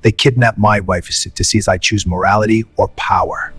They kidnapped my wife to see if I choose morality or power.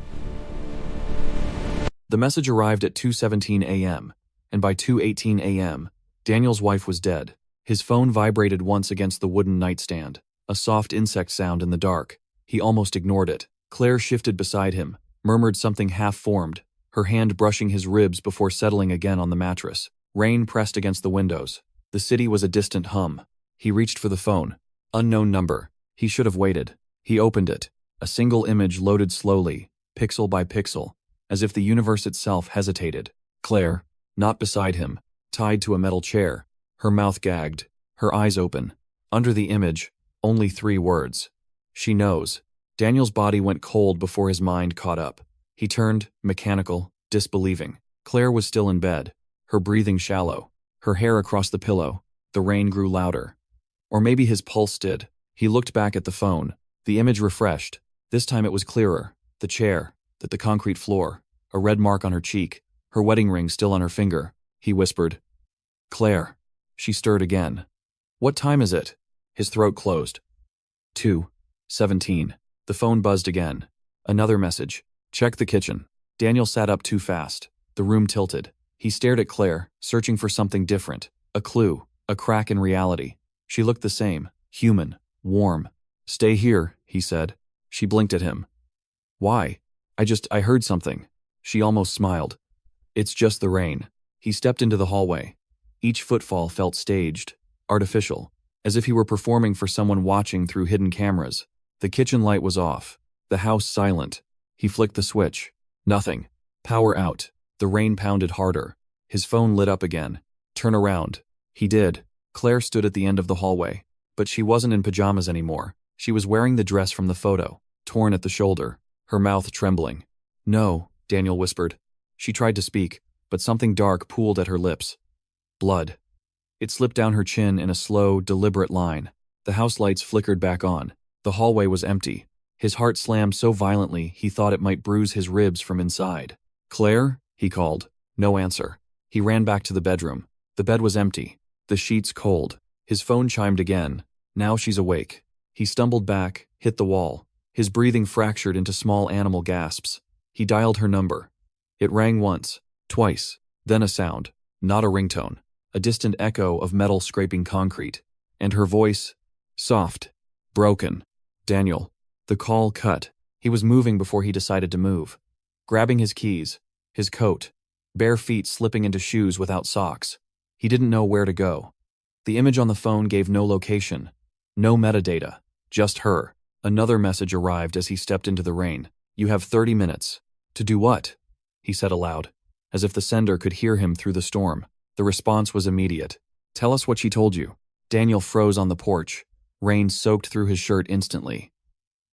The message arrived at 2:17 a.m., and by 2:18 a.m., Daniel's wife was dead. His phone vibrated once against the wooden nightstand, a soft insect sound in the dark. He almost ignored it. Claire shifted beside him, murmured something half-formed, her hand brushing his ribs before settling again on the mattress. Rain pressed against the windows. The city was a distant hum. He reached for the phone. Unknown number. He should have waited. He opened it. A single image loaded slowly, pixel by pixel, as if the universe itself hesitated. Claire, not beside him, tied to a metal chair, her mouth gagged, her eyes open. Under the image, only 3 words. She knows. Daniel's body went cold before his mind caught up. He turned, mechanical, disbelieving. Claire was still in bed, her breathing shallow, her hair across the pillow. The rain grew louder. Or maybe his pulse did. He looked back at the phone. The image refreshed. This time it was clearer. The chair, the concrete floor, a red mark on her cheek, her wedding ring still on her finger. He whispered, "Claire." She stirred again. "What time is it?" His throat closed. 2:17. The phone buzzed again. Another message. "Check the kitchen." Daniel sat up too fast. The room tilted. He stared at Claire, searching for something different. A clue, a crack in reality. She looked the same, human, warm. "Stay here," he said. She blinked at him. "Why?" I heard something." She almost smiled. "It's just the rain." He stepped into the hallway. Each footfall felt staged, artificial, as if he were performing for someone watching through hidden cameras. The kitchen light was off, the house silent. He flicked the switch. Nothing. Power out. The rain pounded harder. His phone lit up again. "Turn around." He did. Claire stood at the end of the hallway, but she wasn't in pajamas anymore. She was wearing the dress from the photo, torn at the shoulder, her mouth trembling. "No," Daniel whispered. She tried to speak, but something dark pooled at her lips. Blood. It slipped down her chin in a slow, deliberate line. The house lights flickered back on. The hallway was empty. His heart slammed so violently he thought it might bruise his ribs from inside. "Claire?" he called. No answer. He ran back to the bedroom. The bed was empty, the sheets cold. His phone chimed again. Now she's awake. He stumbled back, hit the wall. His breathing fractured into small animal gasps. He dialed her number. It rang once, twice, then a sound, not a ringtone, a distant echo of metal scraping concrete. And her voice, soft, broken. "Daniel." The call cut. He was moving before he decided to move. Grabbing his keys, his coat, bare feet slipping into shoes without socks. He didn't know where to go. The image on the phone gave no location, no metadata, just her. Another message arrived as he stepped into the rain. "You have 30 minutes. To do what?" he said aloud, as if the sender could hear him through the storm. The response was immediate. "Tell us what she told you." Daniel froze on the porch. Rain soaked through his shirt instantly.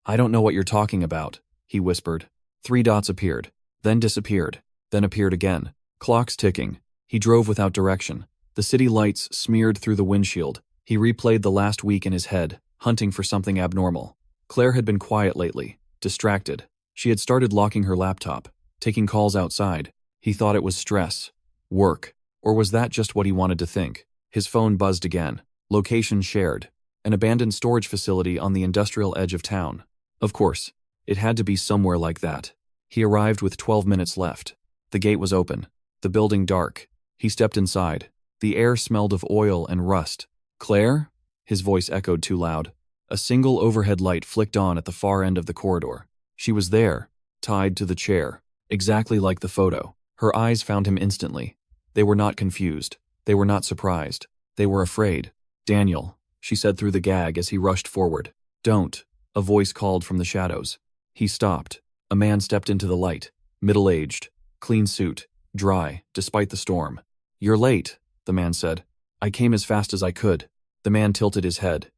"I don't know what you're talking about," he whispered. 3 dots appeared, then disappeared, then appeared again. Clocks ticking. He drove without direction. The city lights smeared through the windshield. He replayed the last week in his head, hunting for something abnormal. Claire had been quiet lately, distracted. She had started locking her laptop, taking calls outside. He thought it was stress, work, or was that just what he wanted to think? His phone buzzed again. Location shared. An abandoned storage facility on the industrial edge of town. Of course, it had to be somewhere like that. He arrived with 12 minutes left. The gate was open, the building dark. He stepped inside. The air smelled of oil and rust. "Claire?" His voice echoed too loud. A single overhead light flicked on at the far end of the corridor. She was there, tied to the chair, exactly like the photo. Her eyes found him instantly. They were not confused. They were not surprised. They were afraid. "Daniel," she said through the gag as he rushed forward. "Don't," a voice called from the shadows. He stopped. A man stepped into the light, middle-aged, clean suit, dry, despite the storm. "You're late," the man said. "I came as fast as I could." The man tilted his head.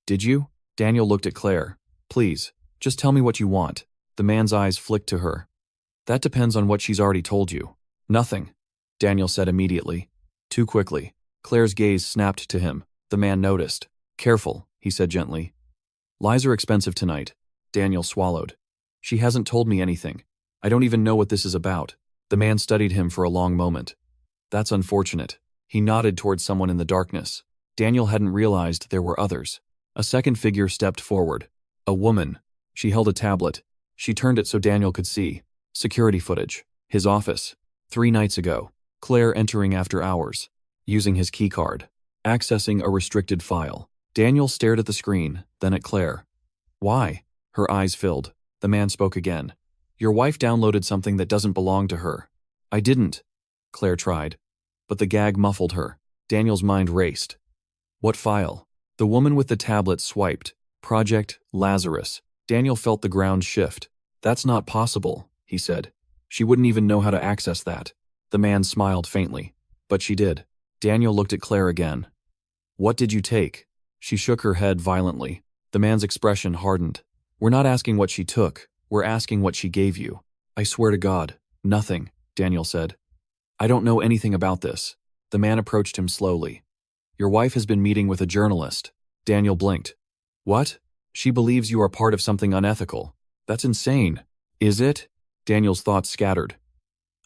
"Did you?" Daniel looked at Claire. "Please, just tell me what you want." The man's eyes flicked to her. "That depends on what she's already told you." "Nothing," Daniel said immediately. Too quickly. Claire's gaze snapped to him. The man noticed. "Careful," he said gently. "Lies are expensive tonight." Daniel swallowed. "She hasn't told me anything. I don't even know what this is about." The man studied him for a long moment. "That's unfortunate." He nodded towards someone in the darkness. Daniel hadn't realized there were others. A second figure stepped forward. A woman. She held a tablet. She turned it so Daniel could see. Security footage. His office. 3 nights ago. Claire entering after hours. Using his keycard. Accessing a restricted file. Daniel stared at the screen, then at Claire. Why? Her eyes filled. The man spoke again. Your wife downloaded something that doesn't belong to her. I didn't. Claire tried. But the gag muffled her. Daniel's mind raced. What file? The woman with the tablet swiped. Project Lazarus. Daniel felt the ground shift. That's not possible, he said. She wouldn't even know how to access that. The man smiled faintly. But she did. Daniel looked at Claire again. What did you take? She shook her head violently. The man's expression hardened. We're not asking what she took. We're asking what she gave you. I swear to God, nothing, Daniel said. I don't know anything about this. The man approached him slowly. Your wife has been meeting with a journalist. Daniel blinked. What? She believes you are part of something unethical. That's insane. Is it? Daniel's thoughts scattered.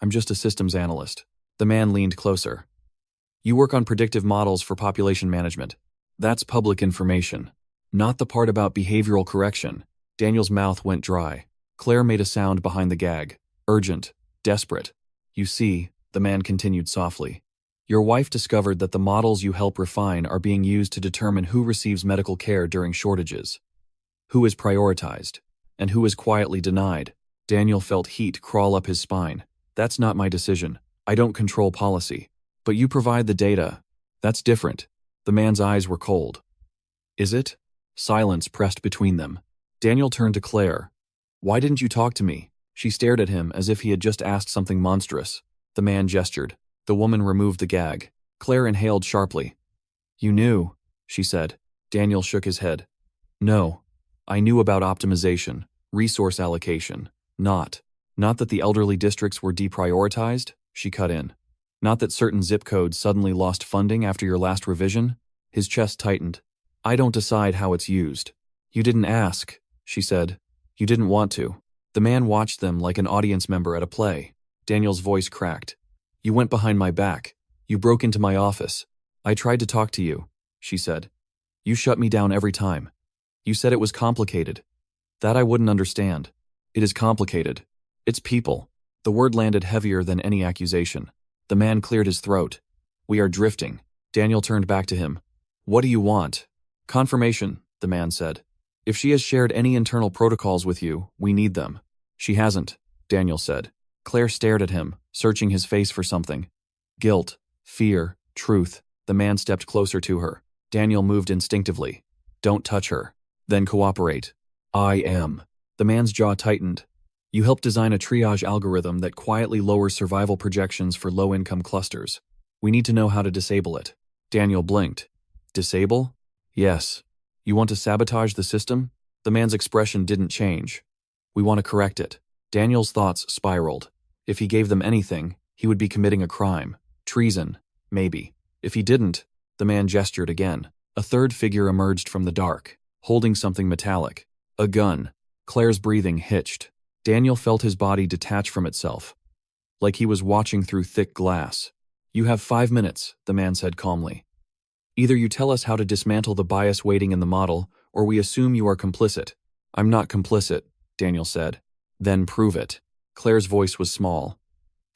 I'm just a systems analyst. The man leaned closer. You work on predictive models for population management. That's public information. Not the part about behavioral correction. Daniel's mouth went dry. Claire made a sound behind the gag. Urgent. Desperate. You see, the man continued softly. Your wife discovered that the models you help refine are being used to determine who receives medical care during shortages, who is prioritized, and who is quietly denied. Daniel felt heat crawl up his spine. That's not my decision. I don't control policy. But you provide the data. That's different. The man's eyes were cold. Is it? Silence pressed between them. Daniel turned to Claire. Why didn't you talk to me? She stared at him as if he had just asked something monstrous. The man gestured. The woman removed the gag. Claire inhaled sharply. You knew, she said. Daniel shook his head. No. I knew about optimization, resource allocation. Not that the elderly districts were deprioritized, she cut in. Not that certain zip codes suddenly lost funding after your last revision. His chest tightened. I don't decide how it's used. You didn't ask, she said. You didn't want to. The man watched them like an audience member at a play. Daniel's voice cracked. You went behind my back. You broke into my office. I tried to talk to you, she said. You shut me down every time. You said it was complicated. That I wouldn't understand. It is complicated. It's people. The word landed heavier than any accusation. The man cleared his throat. We are drifting. Daniel turned back to him. What do you want? Confirmation, the man said. If she has shared any internal protocols with you, we need them. She hasn't, Daniel said. Claire stared at him, searching his face for something. Guilt, fear, truth. The man stepped closer to her. Daniel moved instinctively. Don't touch her. Then cooperate. I am. The man's jaw tightened. You helped design a triage algorithm that quietly lowers survival projections for low-income clusters. We need to know how to disable it. Daniel blinked. Disable? Yes. You want to sabotage the system? The man's expression didn't change. We want to correct it. Daniel's thoughts spiraled. If he gave them anything, he would be committing a crime. Treason, maybe. If he didn't, the man gestured again. A third figure emerged from the dark, holding something metallic. A gun. Claire's breathing hitched. Daniel felt his body detach from itself, like he was watching through thick glass. You have 5 minutes, the man said calmly. Either you tell us how to dismantle the bias waiting in the model, or we assume you are complicit. I'm not complicit, Daniel said. Then prove it. Claire's voice was small.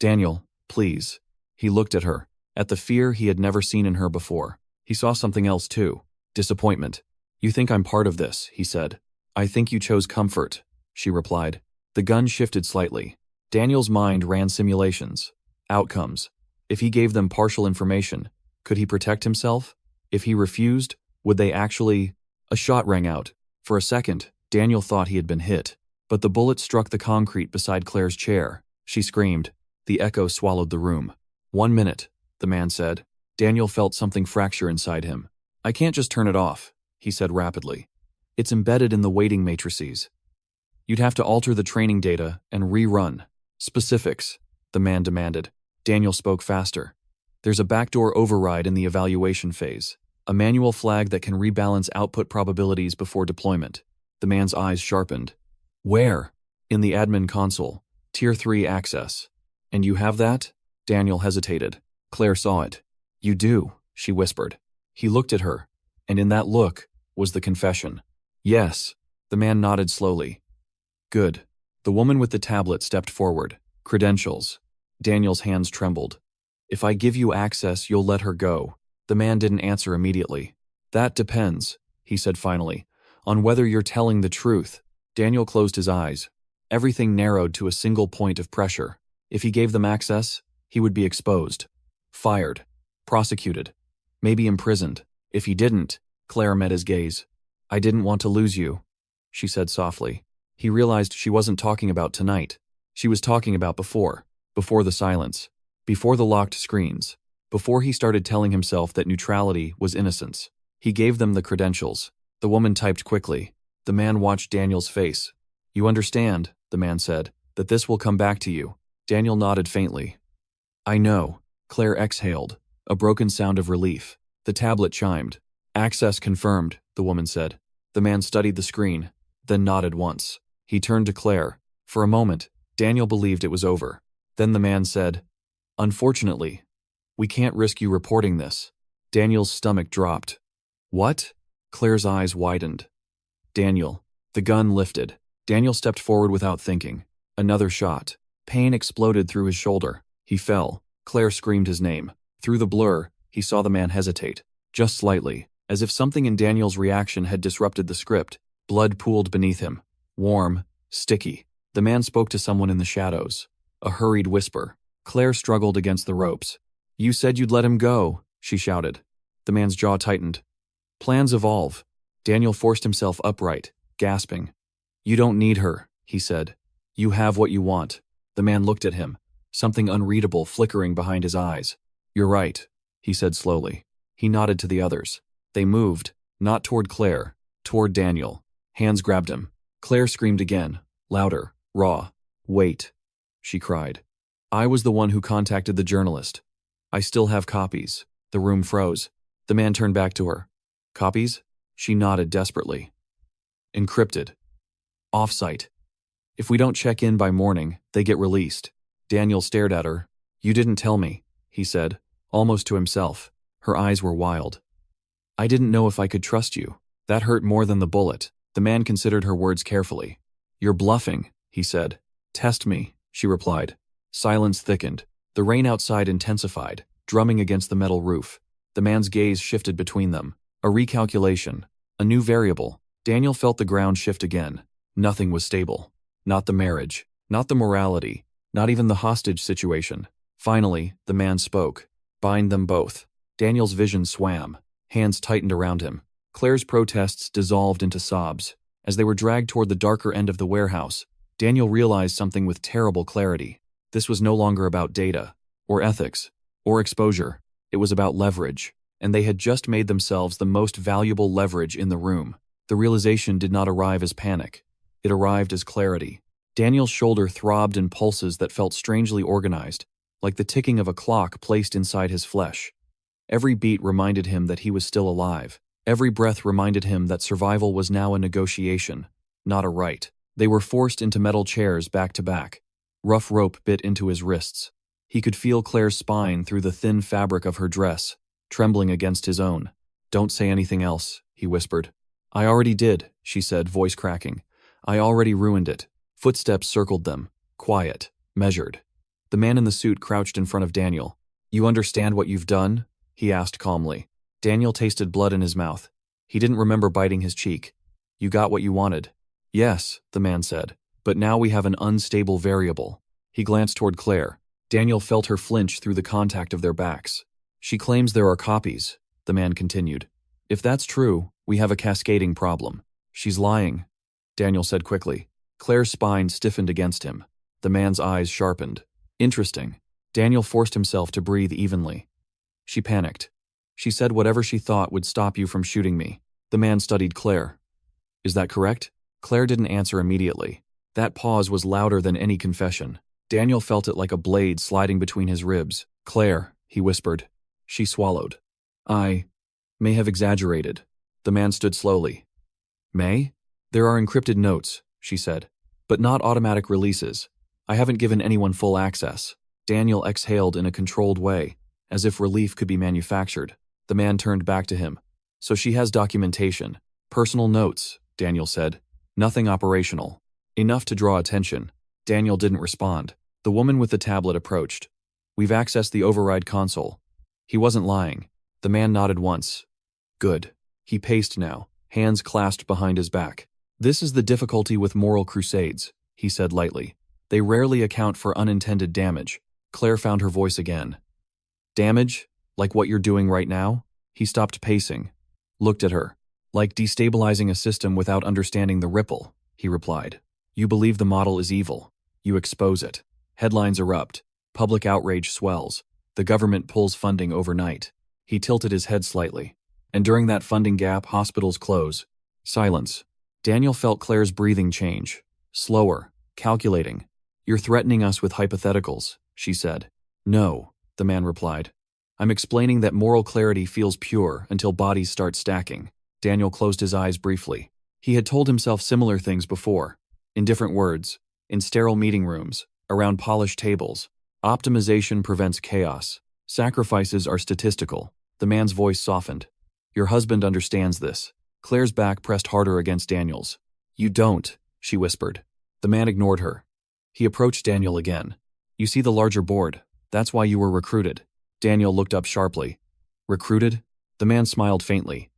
Daniel, please. He looked at her, at the fear he had never seen in her before. He saw something else too. Disappointment. You think I'm part of this, he said. I think you chose comfort, she replied. The gun shifted slightly. Daniel's mind ran simulations. Outcomes. If he gave them partial information, could he protect himself? If he refused, would they actually... A shot rang out. For a second, Daniel thought he had been hit. But the bullet struck the concrete beside Claire's chair. She screamed. The echo swallowed the room. 1 minute, the man said. Daniel felt something fracture inside him. I can't just turn it off, he said rapidly. It's embedded in the weighting matrices. You'd have to alter the training data and rerun. Specifics, the man demanded. Daniel spoke faster. There's a backdoor override in the evaluation phase. A manual flag that can rebalance output probabilities before deployment. The man's eyes sharpened. Where? In the admin console. Tier 3 access. And you have that? Daniel hesitated. Claire saw it. You do, she whispered. He looked at her, and in that look was the confession. Yes, The man nodded slowly. Good. The woman with the tablet stepped forward. Credentials. Daniel's hands trembled. If I give you access, you'll let her go. The man didn't answer immediately. That depends, he said finally, on whether you're telling the truth. Daniel closed his eyes. Everything narrowed to a single point of pressure. If he gave them access, he would be exposed. Fired. Prosecuted. Maybe imprisoned. If he didn't, Claire met his gaze. I didn't want to lose you, she said softly. He realized she wasn't talking about tonight. She was talking about before the silence, before the locked screens, before he started telling himself that neutrality was innocence. He gave them the credentials. The woman typed quickly. The man watched Daniel's face. You understand, the man said, that this will come back to you. Daniel nodded faintly. I know. Claire exhaled, a broken sound of relief. The tablet chimed. Access confirmed, the woman said. The man studied the screen, then nodded once. He turned to Claire. For a moment, Daniel believed it was over. Then the man said, Unfortunately, we can't risk you reporting this. Daniel's stomach dropped. What? Claire's eyes widened. Daniel. The gun lifted. Daniel stepped forward without thinking. Another shot. Pain exploded through his shoulder. He fell. Claire screamed his name. Through the blur, he saw the man hesitate. Just slightly, as if something in Daniel's reaction had disrupted the script. Blood pooled beneath him. Warm, sticky. The man spoke to someone in the shadows. A hurried whisper. Claire struggled against the ropes. You said you'd let him go, she shouted. The man's jaw tightened. Plans evolve. Daniel forced himself upright, gasping. You don't need her, he said. You have what you want. The man looked at him, something unreadable flickering behind his eyes. You're right, he said slowly. He nodded to the others. They moved, not toward Claire, toward Daniel. Hands grabbed him. Claire screamed again, louder, raw. Wait, she cried. I was the one who contacted the journalist. I still have copies. The room froze. The man turned back to her. Copies? She nodded desperately. Encrypted. Off-site. If we don't check in by morning, they get released. Daniel stared at her. You didn't tell me, he said, almost to himself. Her eyes were wild. I didn't know if I could trust you. That hurt more than the bullet. The man considered her words carefully. You're bluffing, he said. Test me, she replied. Silence thickened. The rain outside intensified, drumming against the metal roof. The man's gaze shifted between them. A recalculation. A new variable. Daniel felt the ground shift again. Nothing was stable. Not the marriage. Not the morality. Not even the hostage situation. Finally, the man spoke. Bind them both. Daniel's vision swam. Hands tightened around him. Claire's protests dissolved into sobs. As they were dragged toward the darker end of the warehouse, Daniel realized something with terrible clarity. This was no longer about data, or ethics, or exposure. It was about leverage, and they had just made themselves the most valuable leverage in the room. The realization did not arrive as panic. It arrived as clarity. Daniel's shoulder throbbed in pulses that felt strangely organized, like the ticking of a clock placed inside his flesh. Every beat reminded him that he was still alive. Every breath reminded him that survival was now a negotiation, not a right. They were forced into metal chairs back to back. Rough rope bit into his wrists. He could feel Claire's spine through the thin fabric of her dress, trembling against his own. Don't say anything else, he whispered. I already did, she said, voice cracking. I already ruined it. Footsteps circled them, quiet, measured. The man in the suit crouched in front of Daniel. You understand what you've done? He asked calmly. Daniel tasted blood in his mouth. He didn't remember biting his cheek. You got what you wanted. Yes, the man said. But now we have an unstable variable. He glanced toward Claire. Daniel felt her flinch through the contact of their backs. She claims there are copies, the man continued. If that's true, we have a cascading problem. She's lying, Daniel said quickly. Claire's spine stiffened against him. The man's eyes sharpened. Interesting. Daniel forced himself to breathe evenly. She panicked. She said whatever she thought would stop you from shooting me. The man studied Claire. Is that correct? Claire didn't answer immediately. That pause was louder than any confession. Daniel felt it like a blade sliding between his ribs. Claire, he whispered. She swallowed. I may have exaggerated. The man stood slowly. May? There are encrypted notes, she said, but not automatic releases. I haven't given anyone full access. Daniel exhaled in a controlled way, as if relief could be manufactured. The man turned back to him. So she has documentation. Personal notes, Daniel said. Nothing operational. Enough to draw attention. Daniel didn't respond. The woman with the tablet approached. We've accessed the override console. He wasn't lying. The man nodded once. Good. He paced now, hands clasped behind his back. This is the difficulty with moral crusades, he said lightly. They rarely account for unintended damage. Claire found her voice again. Damage? Like what you're doing right now? He stopped pacing. Looked at her. Like destabilizing a system without understanding the ripple, he replied. You believe the model is evil. You expose it. Headlines erupt. Public outrage swells. The government pulls funding overnight. He tilted his head slightly. And during that funding gap, hospitals close. Silence. Daniel felt Claire's breathing change. Slower. Calculating. You're threatening us with hypotheticals, she said. No, the man replied. I'm explaining that moral clarity feels pure until bodies start stacking. Daniel closed his eyes briefly. He had told himself similar things before. In different words. In sterile meeting rooms. Around polished tables. Optimization prevents chaos. Sacrifices are statistical. The man's voice softened. Your husband understands this. Claire's back pressed harder against Daniel's. You don't, she whispered. The man ignored her. He approached Daniel again. You see the larger board. That's why you were recruited. Daniel looked up sharply. Recruited? The man smiled faintly.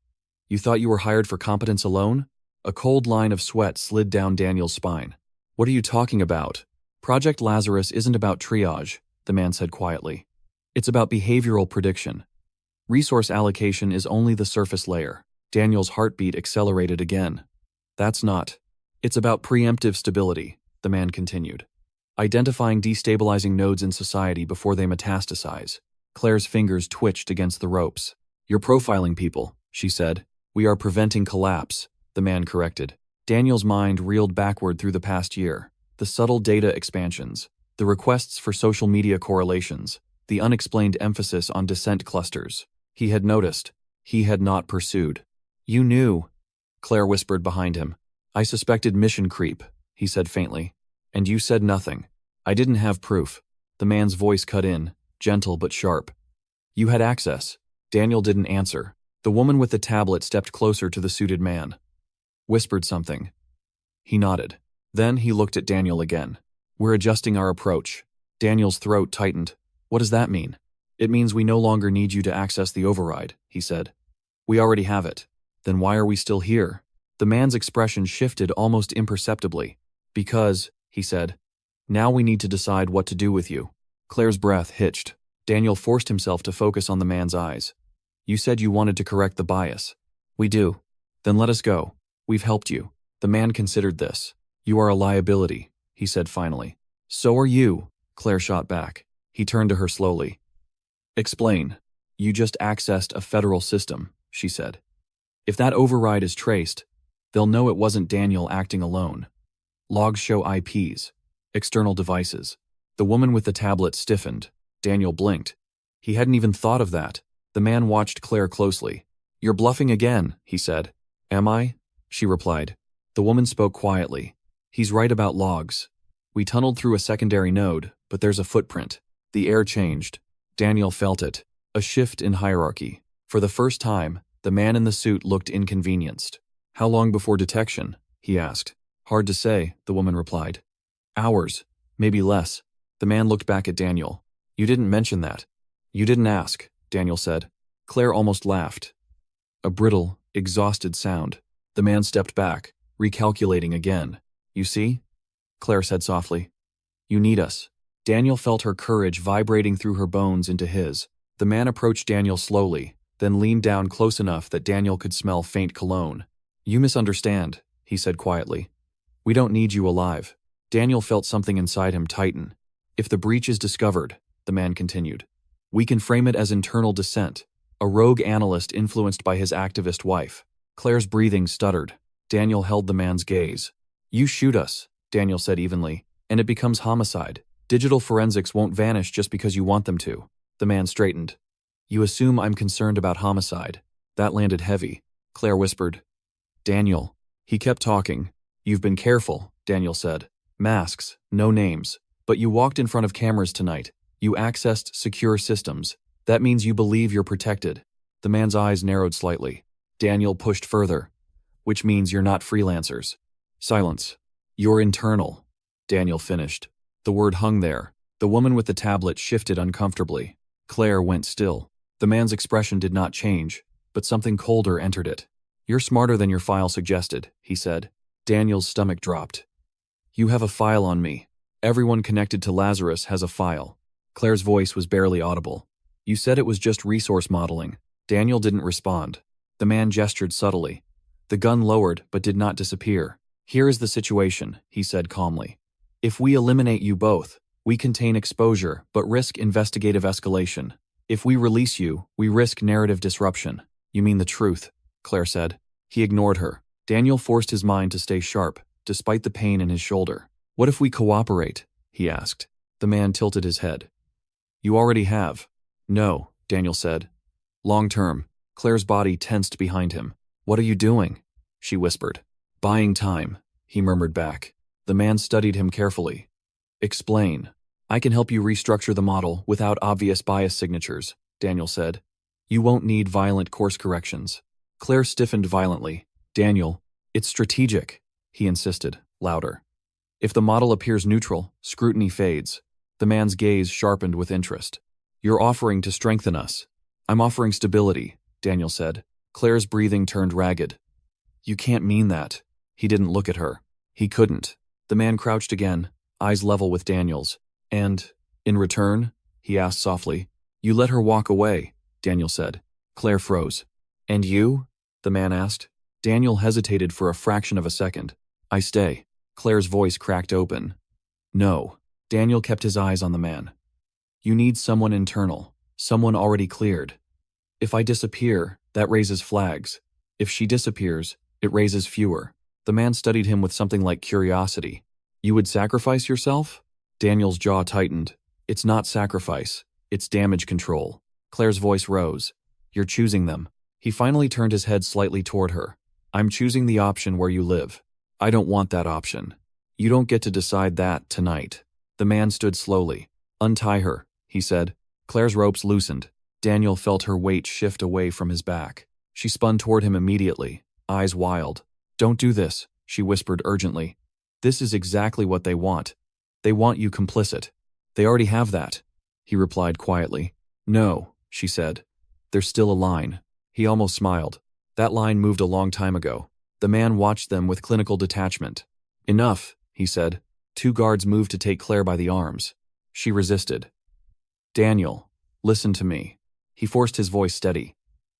You thought you were hired for competence alone? A cold line of sweat slid down Daniel's spine. What are you talking about? Project Lazarus isn't about triage, the man said quietly. It's about behavioral prediction. Resource allocation is only the surface layer. Daniel's heartbeat accelerated again. That's not. It's about preemptive stability, the man continued. Identifying destabilizing nodes in society before they metastasize. Claire's fingers twitched against the ropes. You're profiling people, she said. We are preventing collapse, the man corrected. Daniel's mind reeled backward through the past year. The subtle data expansions, the requests for social media correlations, the unexplained emphasis on descent clusters. He had noticed. He had not pursued. You knew, Claire whispered behind him. I suspected mission creep, he said faintly. And you said nothing. I didn't have proof. The man's voice cut in, gentle but sharp. You had access. Daniel didn't answer. The woman with the tablet stepped closer to the suited man. Whispered something. He nodded. Then he looked at Daniel again. We're adjusting our approach. Daniel's throat tightened. What does that mean? It means we no longer need you to access the override, he said. We already have it. Then why are we still here? The man's expression shifted almost imperceptibly. Because, he said, now we need to decide what to do with you. Claire's breath hitched. Daniel forced himself to focus on the man's eyes. You said you wanted to correct the bias. We do. Then let us go. We've helped you. The man considered this. You are a liability, he said finally. So are you, Claire shot back. He turned to her slowly. Explain. You just accessed a federal system, she said. If that override is traced, they'll know it wasn't Daniel acting alone. Logs show IPs, external devices. The woman with the tablet stiffened. Daniel blinked. He hadn't even thought of that. The man watched Claire closely. You're bluffing again, he said. Am I? She replied. The woman spoke quietly. He's right about logs. We tunneled through a secondary node, but there's a footprint. The air changed. Daniel felt it. A shift in hierarchy. For the first time, the man in the suit looked inconvenienced. How long before detection? He asked. Hard to say, the woman replied. Hours, maybe less. The man looked back at Daniel. You didn't mention that. You didn't ask, Daniel said. Claire almost laughed. A brittle, exhausted sound. The man stepped back, recalculating again. You see? Claire said softly. You need us. Daniel felt her courage vibrating through her bones into his. The man approached Daniel slowly, then leaned down close enough that Daniel could smell faint cologne. You misunderstand, he said quietly. We don't need you alive. Daniel felt something inside him tighten. If the breach is discovered, the man continued, we can frame it as internal dissent, a rogue analyst influenced by his activist wife. Claire's breathing stuttered. Daniel held the man's gaze. You shoot us, Daniel said evenly, and it becomes homicide. Digital forensics won't vanish just because you want them to. The man straightened. You assume I'm concerned about homicide. That landed heavy. Claire whispered. Daniel. He kept talking. You've been careful, Daniel said. Masks, no names. But you walked in front of cameras tonight. You accessed secure systems. That means you believe you're protected. The man's eyes narrowed slightly. Daniel pushed further. Which means you're not freelancers. Silence. You're internal. Daniel finished. The word hung there. The woman with the tablet shifted uncomfortably. Claire went still. The man's expression did not change, but something colder entered it. You're smarter than your file suggested, he said. Daniel's stomach dropped. You have a file on me. Everyone connected to Lazarus has a file. Claire's voice was barely audible. You said it was just resource modeling. Daniel didn't respond. The man gestured subtly. The gun lowered but did not disappear. Here is the situation, he said calmly. If we eliminate you both, we contain exposure but risk investigative escalation. If we release you, we risk narrative disruption. You mean the truth, Claire said. He ignored her. Daniel forced his mind to stay sharp, despite the pain in his shoulder. What if we cooperate? He asked. The man tilted his head. You already have. No, Daniel said. Long term. Claire's body tensed behind him. What are you doing? She whispered. Buying time, he murmured back. The man studied him carefully. Explain. I can help you restructure the model without obvious bias signatures, Daniel said. You won't need violent course corrections. Claire stiffened violently. Daniel, it's strategic, he insisted, louder. If the model appears neutral, scrutiny fades. The man's gaze sharpened with interest. You're offering to strengthen us. I'm offering stability, Daniel said. Claire's breathing turned ragged. You can't mean that. He didn't look at her. He couldn't. The man crouched again, eyes level with Daniel's. And, in return, he asked softly. You let her walk away, Daniel said. Claire froze. And you? The man asked. Daniel hesitated for a fraction of a second. I stay. Claire's voice cracked open. No. Daniel kept his eyes on the man. You need someone internal, someone already cleared. If I disappear, that raises flags. If she disappears, it raises fewer. The man studied him with something like curiosity. You would sacrifice yourself? Daniel's jaw tightened. It's not sacrifice. It's damage control. Claire's voice rose. You're choosing them. He finally turned his head slightly toward her. I'm choosing the option where you live. I don't want that option. You don't get to decide that tonight. The man stood slowly. Untie her, he said. Claire's ropes loosened. Daniel felt her weight shift away from his back. She spun toward him immediately, eyes wild. Don't do this, she whispered urgently. This is exactly what they want. They want you complicit. They already have that, he replied quietly. No, she said. There's still a line. He almost smiled. That line moved a long time ago. The man watched them with clinical detachment. Enough, he said. Two guards moved to take Claire by the arms. She resisted. Daniel, listen to me. He forced his voice steady.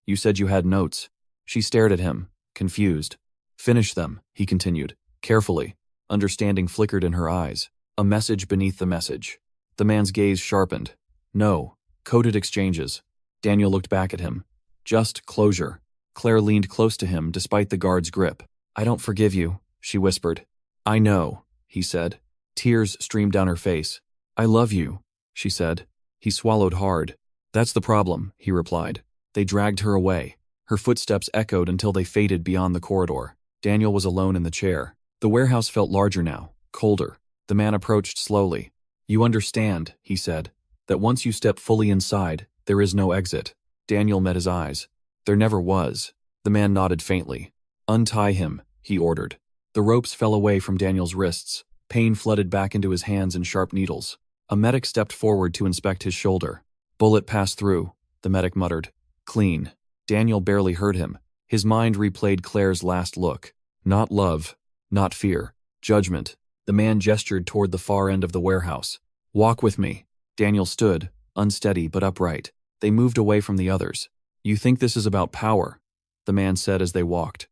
You said you had notes. She stared at him, confused. Finish them, he continued, carefully. Understanding flickered in her eyes. A message beneath the message. The man's gaze sharpened. No, coded exchanges. Daniel looked back at him. Just closure. Claire leaned close to him despite the guard's grip. I don't forgive you, she whispered. I know, he said. Tears streamed down her face. I love you, she said. He swallowed hard. That's the problem, he replied. They dragged her away. Her footsteps echoed until they faded beyond the corridor. Daniel was alone in the chair. The warehouse felt larger now, colder. The man approached slowly. You understand, he said, that once you step fully inside, there is no exit. Daniel met his eyes. There never was. The man nodded faintly. Untie him, he ordered. The ropes fell away from Daniel's wrists. Pain flooded back into his hands in sharp needles. A medic stepped forward to inspect his shoulder. Bullet passed through, the medic muttered. Clean. Daniel barely heard him. His mind replayed Claire's last look. Not love, not fear, judgment. The man gestured toward the far end of the warehouse. Walk with me. Daniel stood, unsteady but upright. They moved away from the others. You think this is about power, the man said as they walked.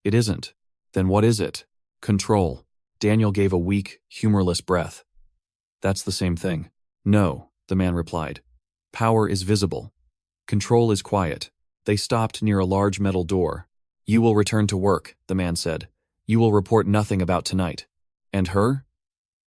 It isn't. Then what is it? Control. Daniel gave a weak, humorless breath. That's the same thing. No, the man replied. Power is visible. Control is quiet. They stopped near a large metal door. You will return to work, the man said. You will report nothing about tonight. And her?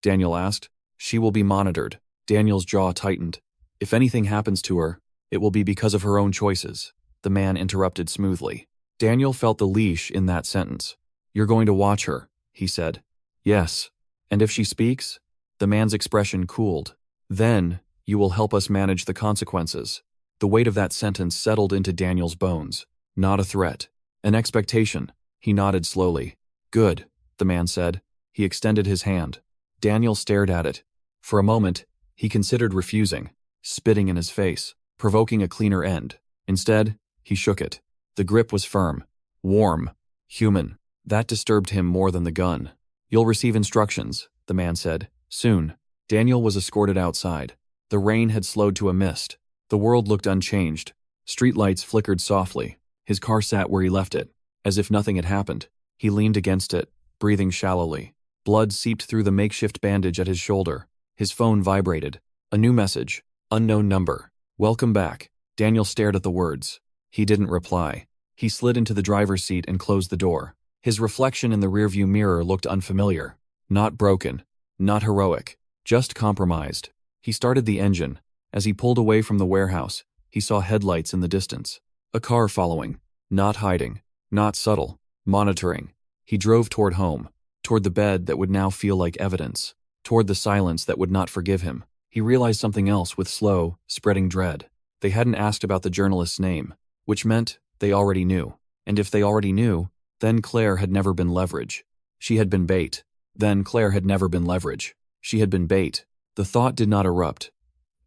Daniel asked. She will be monitored. Daniel's jaw tightened. If anything happens to her, it will be because of her own choices, the man interrupted smoothly. Daniel felt the leash in that sentence. You're going to watch her, he said. Yes. And if she speaks? The man's expression cooled. Then, you will help us manage the consequences. The weight of that sentence settled into Daniel's bones. Not a threat. An expectation. He nodded slowly. Good. the man said. He extended his hand. Daniel stared at it. For a moment, he considered refusing, spitting in his face, provoking a cleaner end. Instead, he shook it. The grip was firm, warm, human. That disturbed him more than the gun. You'll receive instructions, the man said. Soon. Daniel was escorted outside. The rain had slowed to a mist. The world looked unchanged. Streetlights flickered softly. His car sat where he left it, as if nothing had happened. He leaned against it, breathing shallowly. Blood seeped through the makeshift bandage at his shoulder. His phone vibrated. A new message. Unknown number. Welcome back. Daniel stared at the words. He didn't reply. He slid into the driver's seat and closed the door. His reflection in the rearview mirror looked unfamiliar. Not broken. Not heroic. Just compromised. He started the engine. As he pulled away from the warehouse, he saw headlights in the distance. A car following. Not hiding. Not subtle. Monitoring. He drove toward home. Toward the bed that would now feel like evidence. Toward the silence that would not forgive him. He realized something else with slow, spreading dread. They hadn't asked about the journalist's name, which meant they already knew. And if they already knew, then Claire had never been leverage. She had been bait. Then Claire had never been leverage. She had been bait. The thought did not erupt.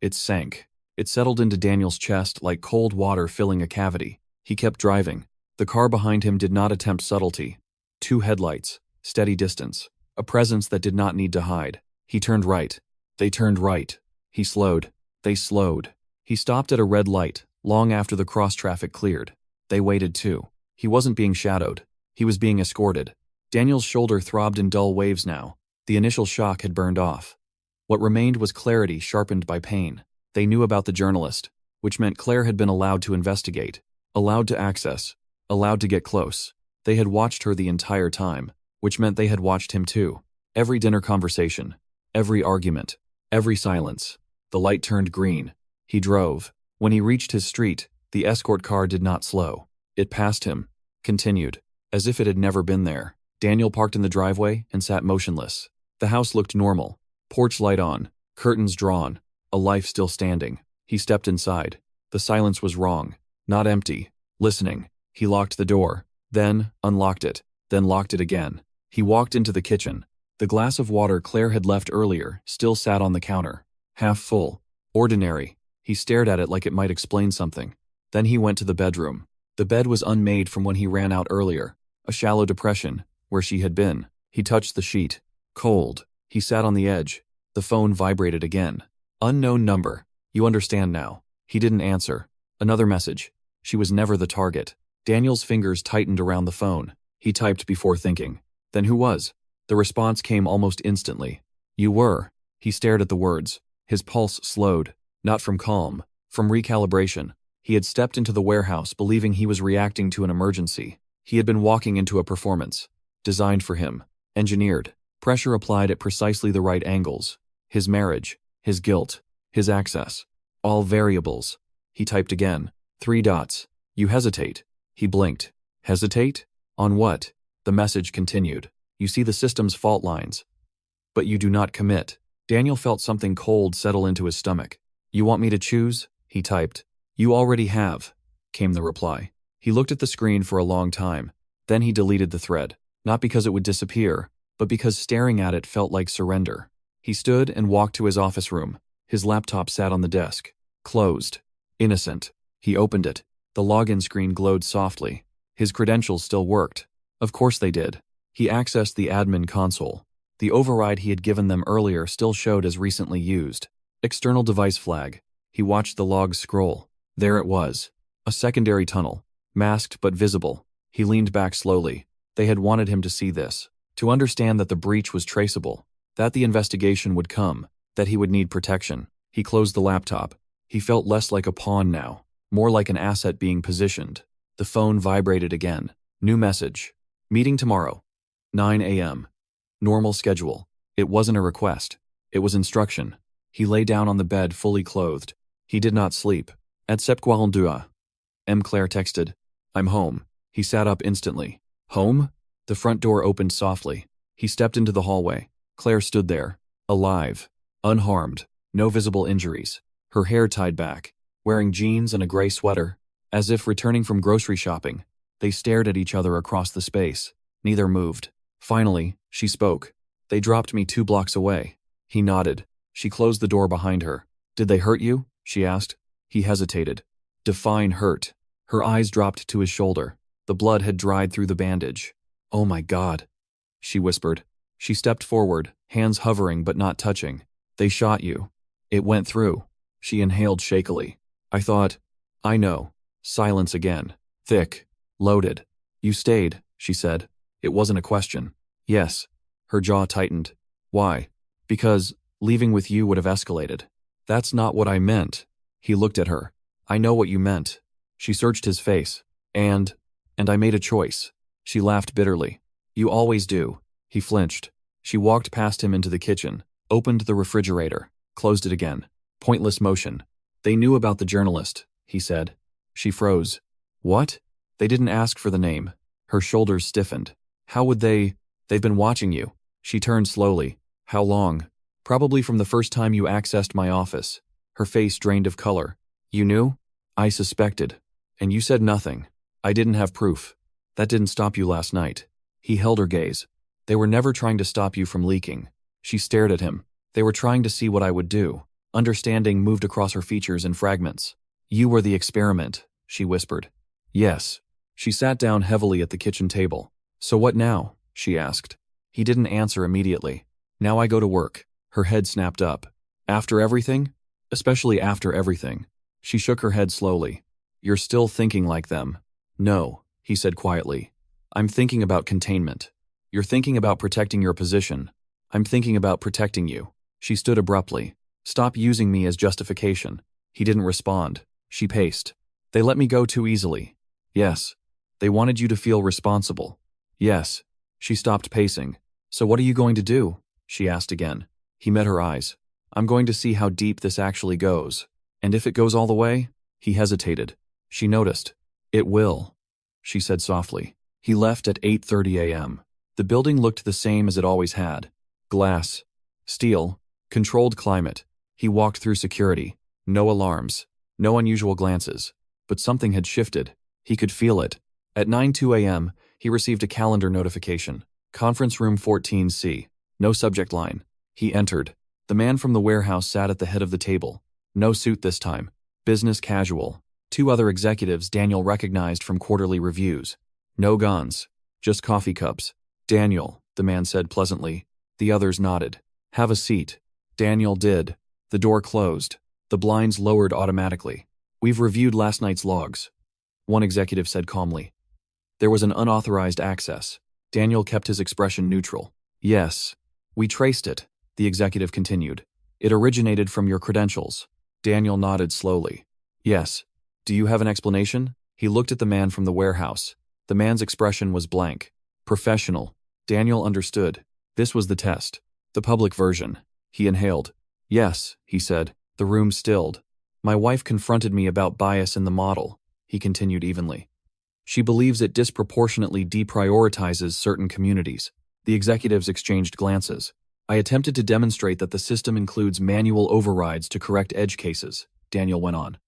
It sank. It settled into Daniel's chest like cold water filling a cavity. He kept driving. The car behind him did not attempt subtlety. 2 headlights, steady distance, a presence that did not need to hide. He turned right. They turned right. He slowed. They slowed. He stopped at a red light, long after the cross-traffic cleared. They waited too. He wasn't being shadowed. He was being escorted. Daniel's shoulder throbbed in dull waves now. The initial shock had burned off. What remained was clarity sharpened by pain. They knew about the journalist, which meant Claire had been allowed to investigate, allowed to access, allowed to get close. They had watched her the entire time, which meant they had watched him too. Every dinner conversation, every argument, every silence. The light turned green. He drove. When he reached his street, the escort car did not slow. It passed him, continued, as if it had never been there. Daniel parked in the driveway and sat motionless. The house looked normal. Porch light on, curtains drawn, a life still standing. He stepped inside. The silence was wrong, not empty. Listening. He locked the door, then unlocked it, then locked it again. He walked into the kitchen. The glass of water Claire had left earlier still sat on the counter, half full. Ordinary. He stared at it like it might explain something. Then he went to the bedroom. The bed was unmade from when he ran out earlier, a shallow depression, where she had been. He touched the sheet. Cold. He sat on the edge. The phone vibrated again. Unknown number. You understand now. He didn't answer. Another message. She was never the target. Daniel's fingers tightened around the phone. He typed before thinking. Then who was? The response came almost instantly. You were. He stared at the words. His pulse slowed. Not from calm. From recalibration. He had stepped into the warehouse believing he was reacting to an emergency. He had been walking into a performance. Designed for him. Engineered. Pressure applied at precisely the right angles. His marriage. His guilt. His access. All variables. He typed again. 3 dots. You hesitate. He blinked. Hesitate? On what? The message continued. You see the system's fault lines. But you do not commit. Daniel felt something cold settle into his stomach. You want me to choose? He typed. You already have, came the reply. He looked at the screen for a long time. Then he deleted the thread. Not because it would disappear, but because staring at it felt like surrender. He stood and walked to his office room. His laptop sat on the desk. Closed. Innocent. He opened it. The login screen glowed softly. His credentials still worked. Of course they did. He accessed the admin console. The override he had given them earlier still showed as recently used. External device flag. He watched the logs scroll. There it was. A secondary tunnel. Masked but visible. He leaned back slowly. They had wanted him to see this. To understand that the breach was traceable. That the investigation would come. That he would need protection. He closed the laptop. He felt less like a pawn now. More like an asset being positioned. The phone vibrated again. New message. Meeting tomorrow. 9 a.m. Normal schedule. It wasn't a request. It was instruction. He lay down on the bed fully clothed. He did not sleep. At 7:42. Claire texted. I'm home. He sat up instantly. Home? The front door opened softly. He stepped into the hallway. Claire stood there. Alive. Unharmed. No visible injuries. Her hair tied back. Wearing jeans and a gray sweater. As if returning from grocery shopping. They stared at each other across the space. Neither moved. Finally, She spoke. They dropped me 2 blocks away. He nodded. She closed the door behind her. Did they hurt you? She asked. He hesitated. Define hurt. Her eyes dropped to his shoulder. The blood had dried through the bandage. Oh my God, she whispered. She stepped forward, hands hovering but not touching. They shot you. It went through. She inhaled shakily. I know. Silence again. Thick. Loaded. You stayed, she said. It wasn't a question. Yes. Her jaw tightened. Why? Because leaving with you would have escalated. That's not what I meant. He looked at her. I know what you meant. She searched his face. And I made a choice. She laughed bitterly. You always do. He flinched. She walked past him into the kitchen, opened the refrigerator, closed it again. Pointless motion. They knew about the journalist, he said. She froze. What? They didn't ask for the name. Her shoulders stiffened. How would they? They've been watching you. She turned slowly. How long? Probably from the first time you accessed my office. Her face drained of color. You knew? I suspected. And you said nothing. I didn't have proof. That didn't stop you last night. He held her gaze. They were never trying to stop you from leaking. She stared at him. They were trying to see what I would do. Understanding moved across her features in fragments. You were the experiment, she whispered. Yes. She sat down heavily at the kitchen table. So what now? She asked. He didn't answer immediately. Now I go to work. Her head snapped up. After everything? Especially after everything. She shook her head slowly. You're still thinking like them. No, he said quietly. I'm thinking about containment. You're thinking about protecting your position. I'm thinking about protecting you. She stood abruptly. Stop using me as justification. He didn't respond. She paced. They let me go too easily. Yes. They wanted you to feel responsible. Yes. She stopped pacing. So what are you going to do? She asked again. He met her eyes. I'm going to see how deep this actually goes. And if it goes all the way? He hesitated. She noticed. It will, she said softly. He left at 8:30 a.m. The building looked the same as it always had. Glass. Steel. Controlled climate. He walked through security. No alarms. No unusual glances. But something had shifted. He could feel it. At 9:02 a.m., he received a calendar notification. Conference room 14C. No subject line. He entered. The man from the warehouse sat at the head of the table. No suit this time. Business casual. 2 other executives Daniel recognized from quarterly reviews. No guns. Just coffee cups. Daniel, the man said pleasantly. The others nodded. Have a seat. Daniel did. The door closed. The blinds lowered automatically. We've reviewed last night's logs. One executive said calmly. There was an unauthorized access. Daniel kept his expression neutral. Yes. We traced it, the executive continued. It originated from your credentials. Daniel nodded slowly. Yes. Do you have an explanation? He looked at the man from the warehouse. The man's expression was blank. Professional. Daniel understood. This was the test. The public version. He inhaled. Yes, he said. The room stilled. My wife confronted me about bias in the model, he continued evenly. She believes it disproportionately deprioritizes certain communities. The executives exchanged glances. I attempted to demonstrate that the system includes manual overrides to correct edge cases, Daniel went on.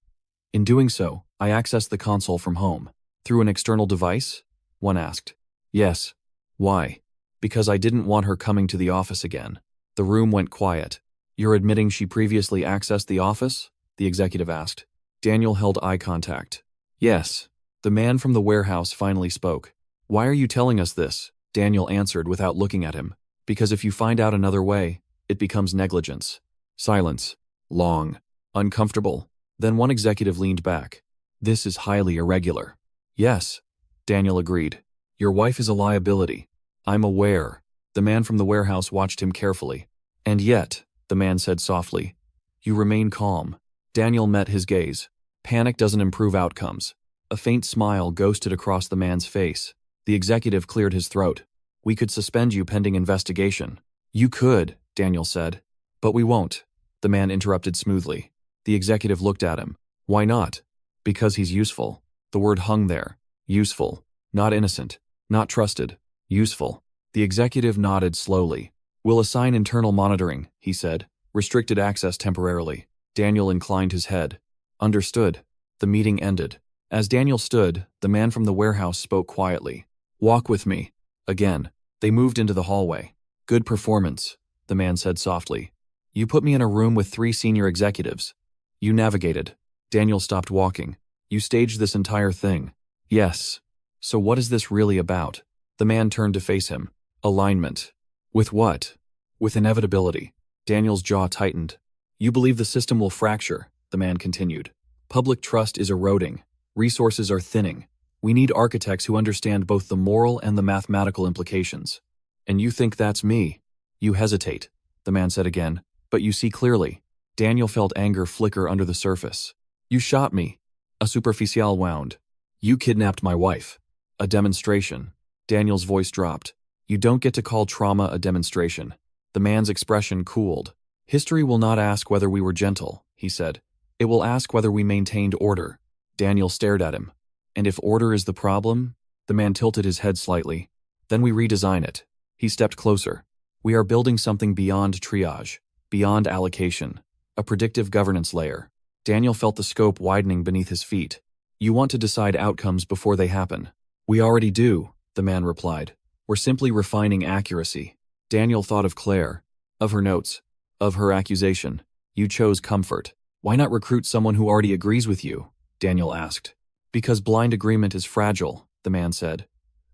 In doing so, I accessed the console from home. Through an external device? One asked. Yes. Why? Because I didn't want her coming to the office again. The room went quiet. You're admitting she previously accessed the office? The executive asked. Daniel held eye contact. Yes. The man from the warehouse finally spoke. Why are you telling us this? Daniel answered without looking at him. Because if you find out another way, it becomes negligence. Silence. Long. Uncomfortable. Then one executive leaned back. This is highly irregular. Yes. Daniel agreed. Your wife is a liability. I'm aware. The man from the warehouse watched him carefully. And yet, the man said softly, you remain calm. Daniel met his gaze. Panic doesn't improve outcomes. A faint smile ghosted across the man's face. The executive cleared his throat. We could suspend you pending investigation. You could, Daniel said. But we won't. The man interrupted smoothly. The executive looked at him. Why not? Because he's useful. The word hung there. Useful. Not innocent. Not trusted. Useful. The executive nodded slowly. We'll assign internal monitoring, he said. Restricted access temporarily. Daniel inclined his head. Understood. The meeting ended. As Daniel stood, the man from the warehouse spoke quietly. Walk with me. Again. They moved into the hallway. Good performance, the man said softly. You put me in a room with 3 senior executives. You navigated. Daniel stopped walking. You staged this entire thing. Yes. So what is this really about? The man turned to face him. Alignment. With what? With inevitability. Daniel's jaw tightened. You believe the system will fracture, the man continued. Public trust is eroding. Resources are thinning. We need architects who understand both the moral and the mathematical implications. And you think that's me? You hesitate, the man said again, but you see clearly. Daniel felt anger flicker under the surface. You shot me. A superficial wound. You kidnapped my wife. A demonstration. Daniel's voice dropped. You don't get to call trauma a demonstration. The man's expression cooled. History will not ask whether we were gentle, he said. It will ask whether we maintained order. Daniel stared at him. And if order is the problem? The man tilted his head slightly. Then we redesign it. He stepped closer. We are building something beyond triage, beyond allocation, a predictive governance layer. Daniel felt the scope widening beneath his feet. You want to decide outcomes before they happen. We already do, the man replied. We're simply refining accuracy. Daniel thought of Claire, of her notes, of her accusation. You chose comfort. Why not recruit someone who already agrees with you? Daniel asked. Because blind agreement is fragile, the man said.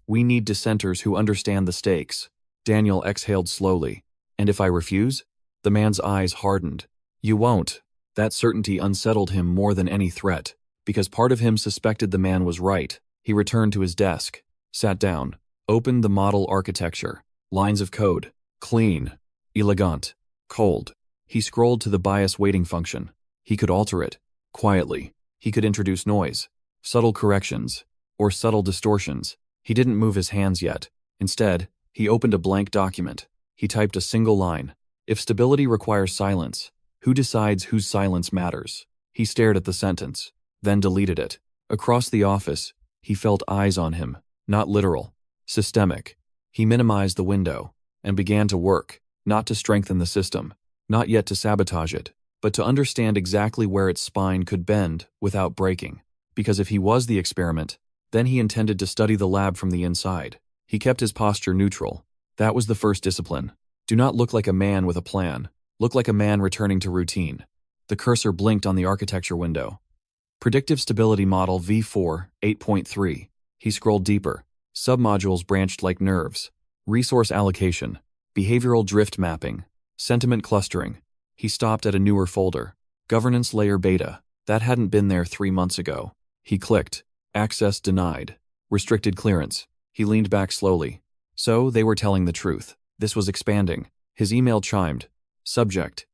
We need dissenters who understand the stakes. Daniel exhaled slowly. And if I refuse? The man's eyes hardened. You won't. That certainty unsettled him more than any threat, because part of him suspected the man was right. He returned to his desk, sat down, opened the model architecture. Lines of code. Clean. Elegant. Cold. He scrolled to the bias weighting function. He could alter it. Quietly. He could introduce noise. Subtle corrections. Or subtle distortions. He didn't move his hands yet. Instead, he opened a blank document. He typed a single line. If stability requires silence, who decides whose silence matters? He stared at the sentence, then deleted it. Across the office, he felt eyes on him, not literal, systemic. He minimized the window and began to work, not to strengthen the system, not yet to sabotage it, but to understand exactly where its spine could bend without breaking. Because if he was the experiment, then he intended to study the lab from the inside. He kept his posture neutral. That was the first discipline. Do not look like a man with a plan. Look like a man returning to routine. The cursor blinked on the architecture window. Predictive Stability Model V4 8.3. He scrolled deeper. Submodules branched like nerves. Resource allocation. Behavioral drift mapping. Sentiment clustering. He stopped at a newer folder. Governance Layer Beta. That hadn't been there 3 months ago. He clicked. Access denied. Restricted clearance. He leaned back slowly. So, they were telling the truth. This was expanding. His email chimed. Subject.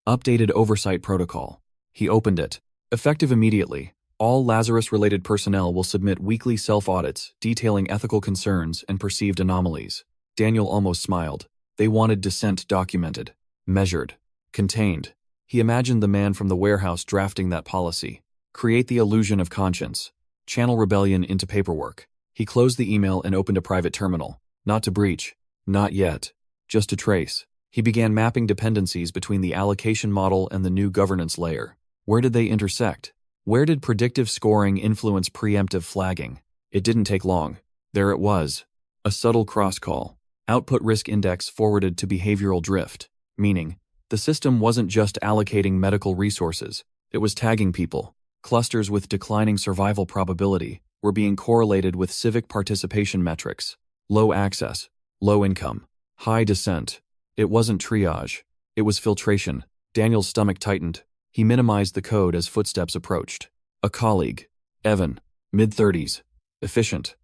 Updated Oversight Protocol. He opened it. Effective immediately. All Lazarus-related personnel will submit weekly self-audits detailing ethical concerns and perceived anomalies. Daniel almost smiled. They wanted dissent documented, measured, contained. He imagined the man from the warehouse drafting that policy. Create the illusion of conscience. Channel rebellion into paperwork. He closed the email and opened a private terminal. Not to breach. Not yet. Just to trace. He began mapping dependencies between the allocation model and the new governance layer. Where did they intersect? Where did predictive scoring influence preemptive flagging? It didn't take long. There it was. A subtle cross-call. Output risk index forwarded to behavioral drift. Meaning, the system wasn't just allocating medical resources. It was tagging people. Clusters with declining survival probability were being correlated with civic participation metrics. Low access. Low income. High dissent. It wasn't triage. It was filtration. Daniel's stomach tightened. He minimized the code as footsteps approached. A colleague. Evan. Mid-30s. Efficient.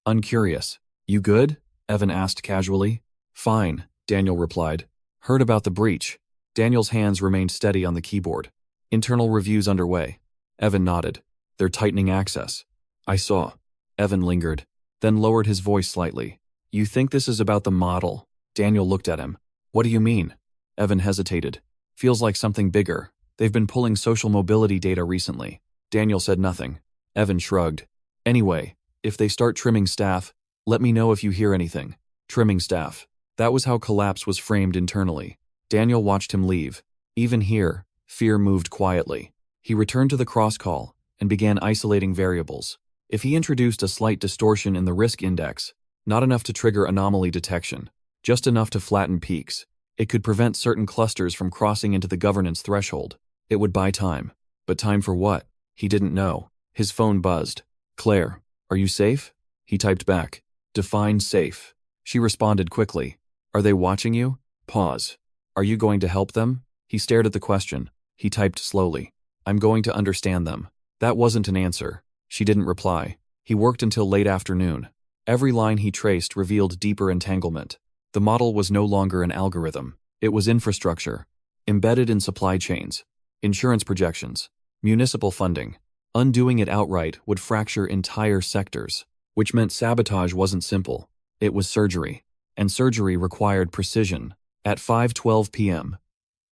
Uncurious. You good? Evan asked casually. Fine, Daniel replied. Heard about the breach. Daniel's hands remained steady on the keyboard. Internal reviews underway. Evan nodded. They're tightening access. I saw. Evan lingered, then lowered his voice slightly. You think this is about the model? Daniel looked at him. What do you mean? Evan hesitated. Feels like something bigger. They've been pulling social mobility data recently. Daniel said nothing. Evan shrugged. Anyway, if they start trimming staff, let me know if you hear anything. Trimming staff. That was how collapse was framed internally. Daniel watched him leave. Even here, fear moved quietly. He returned to the cross-call and began isolating variables. If he introduced a slight distortion in the risk index, not enough to trigger anomaly detection, just enough to flatten peaks. It could prevent certain clusters from crossing into the governance threshold. It would buy time. But time for what? He didn't know. His phone buzzed. Claire, are you safe? He typed back. Define safe. She responded quickly. Are they watching you? Pause. Are you going to help them? He stared at the question. He typed slowly. I'm going to understand them. That wasn't an answer. She didn't reply. He worked until late afternoon. Every line he traced revealed deeper entanglement. The model was no longer an algorithm. It was infrastructure, embedded in supply chains, insurance projections, municipal funding. Undoing it outright would fracture entire sectors, which meant sabotage wasn't simple. It was surgery, and surgery required precision. At 5:12 p.m.,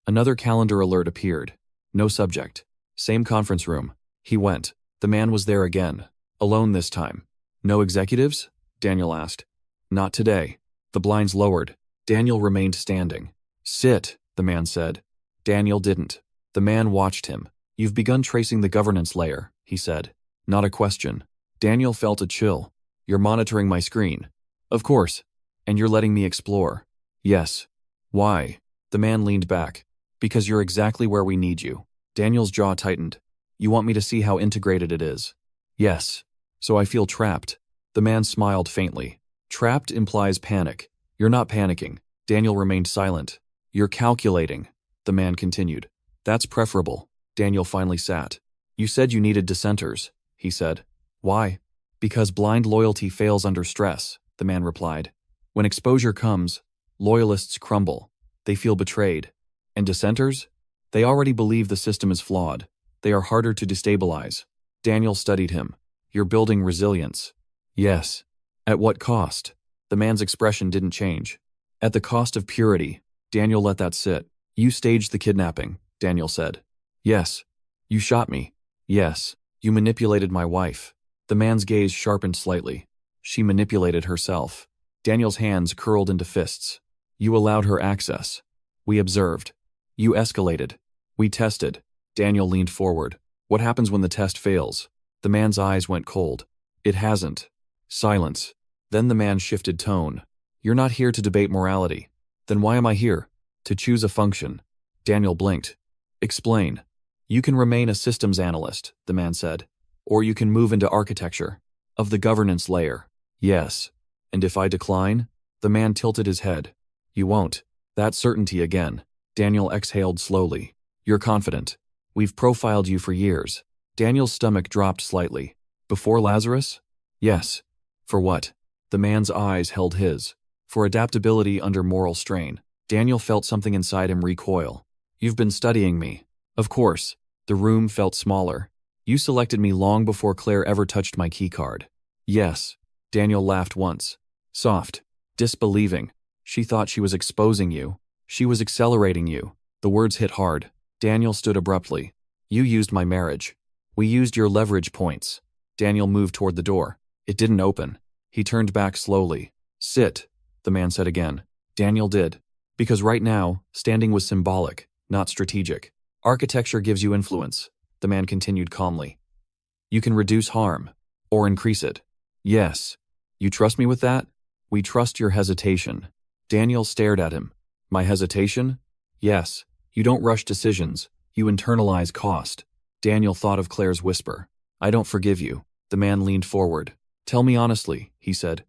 another calendar alert appeared. No subject. Same conference room. He went. The man was there again. Alone this time. No executives? Daniel asked. Not today. The blinds lowered. Daniel remained standing. Sit, the man said. Daniel didn't. The man watched him. You've begun tracing the governance layer, he said. Not a question. Daniel felt a chill. You're monitoring my screen. Of course. And you're letting me explore. Yes. Why? The man leaned back. Because you're exactly where we need you. Daniel's jaw tightened. You want me to see how integrated it is? Yes. So I feel trapped. The man smiled faintly. Trapped implies panic. You're not panicking. Daniel remained silent. You're calculating, the man continued. That's preferable. Daniel finally sat. You said you needed dissenters, he said. Why? Because blind loyalty fails under stress, the man replied. When exposure comes, loyalists crumble. They feel betrayed. And dissenters? They already believe the system is flawed. They are harder to destabilize. Daniel studied him. You're building resilience. Yes. At what cost? The man's expression didn't change. At the cost of purity. Daniel let that sit. You staged the kidnapping, Daniel said. Yes. You shot me. Yes. You manipulated my wife. The man's gaze sharpened slightly. She manipulated herself. Daniel's hands curled into fists. You allowed her access. We observed. You escalated. We tested. Daniel leaned forward. What happens when the test fails? The man's eyes went cold. It hasn't. Silence. Then the man shifted tone. You're not here to debate morality. Then why am I here? To choose a function. Daniel blinked. Explain. You can remain a systems analyst, the man said. Or you can move into architecture. Of the governance layer. Yes. And if I decline? The man tilted his head. You won't. That certainty again. Daniel exhaled slowly. You're confident. We've profiled you for years. Daniel's stomach dropped slightly. Before Lazarus? Yes. For what? The man's eyes held his. For adaptability under moral strain. Daniel felt something inside him recoil. You've been studying me. Of course. The room felt smaller. You selected me long before Claire ever touched my keycard. Yes. Daniel laughed once. Soft. Disbelieving. She thought she was exposing you. She was accelerating you. The words hit hard. Daniel stood abruptly. You used my marriage. We used your leverage points. Daniel moved toward the door. It didn't open. He turned back slowly. Sit, the man said again. Daniel did. Because right now, standing was symbolic, not strategic. Architecture gives you influence, the man continued calmly. You can reduce harm, or increase it. Yes. You trust me with that? We trust your hesitation. Daniel stared at him. My hesitation? Yes. You don't rush decisions. You internalize cost. Daniel thought of Claire's whisper. I don't forgive you. The man leaned forward. Tell me honestly, he said.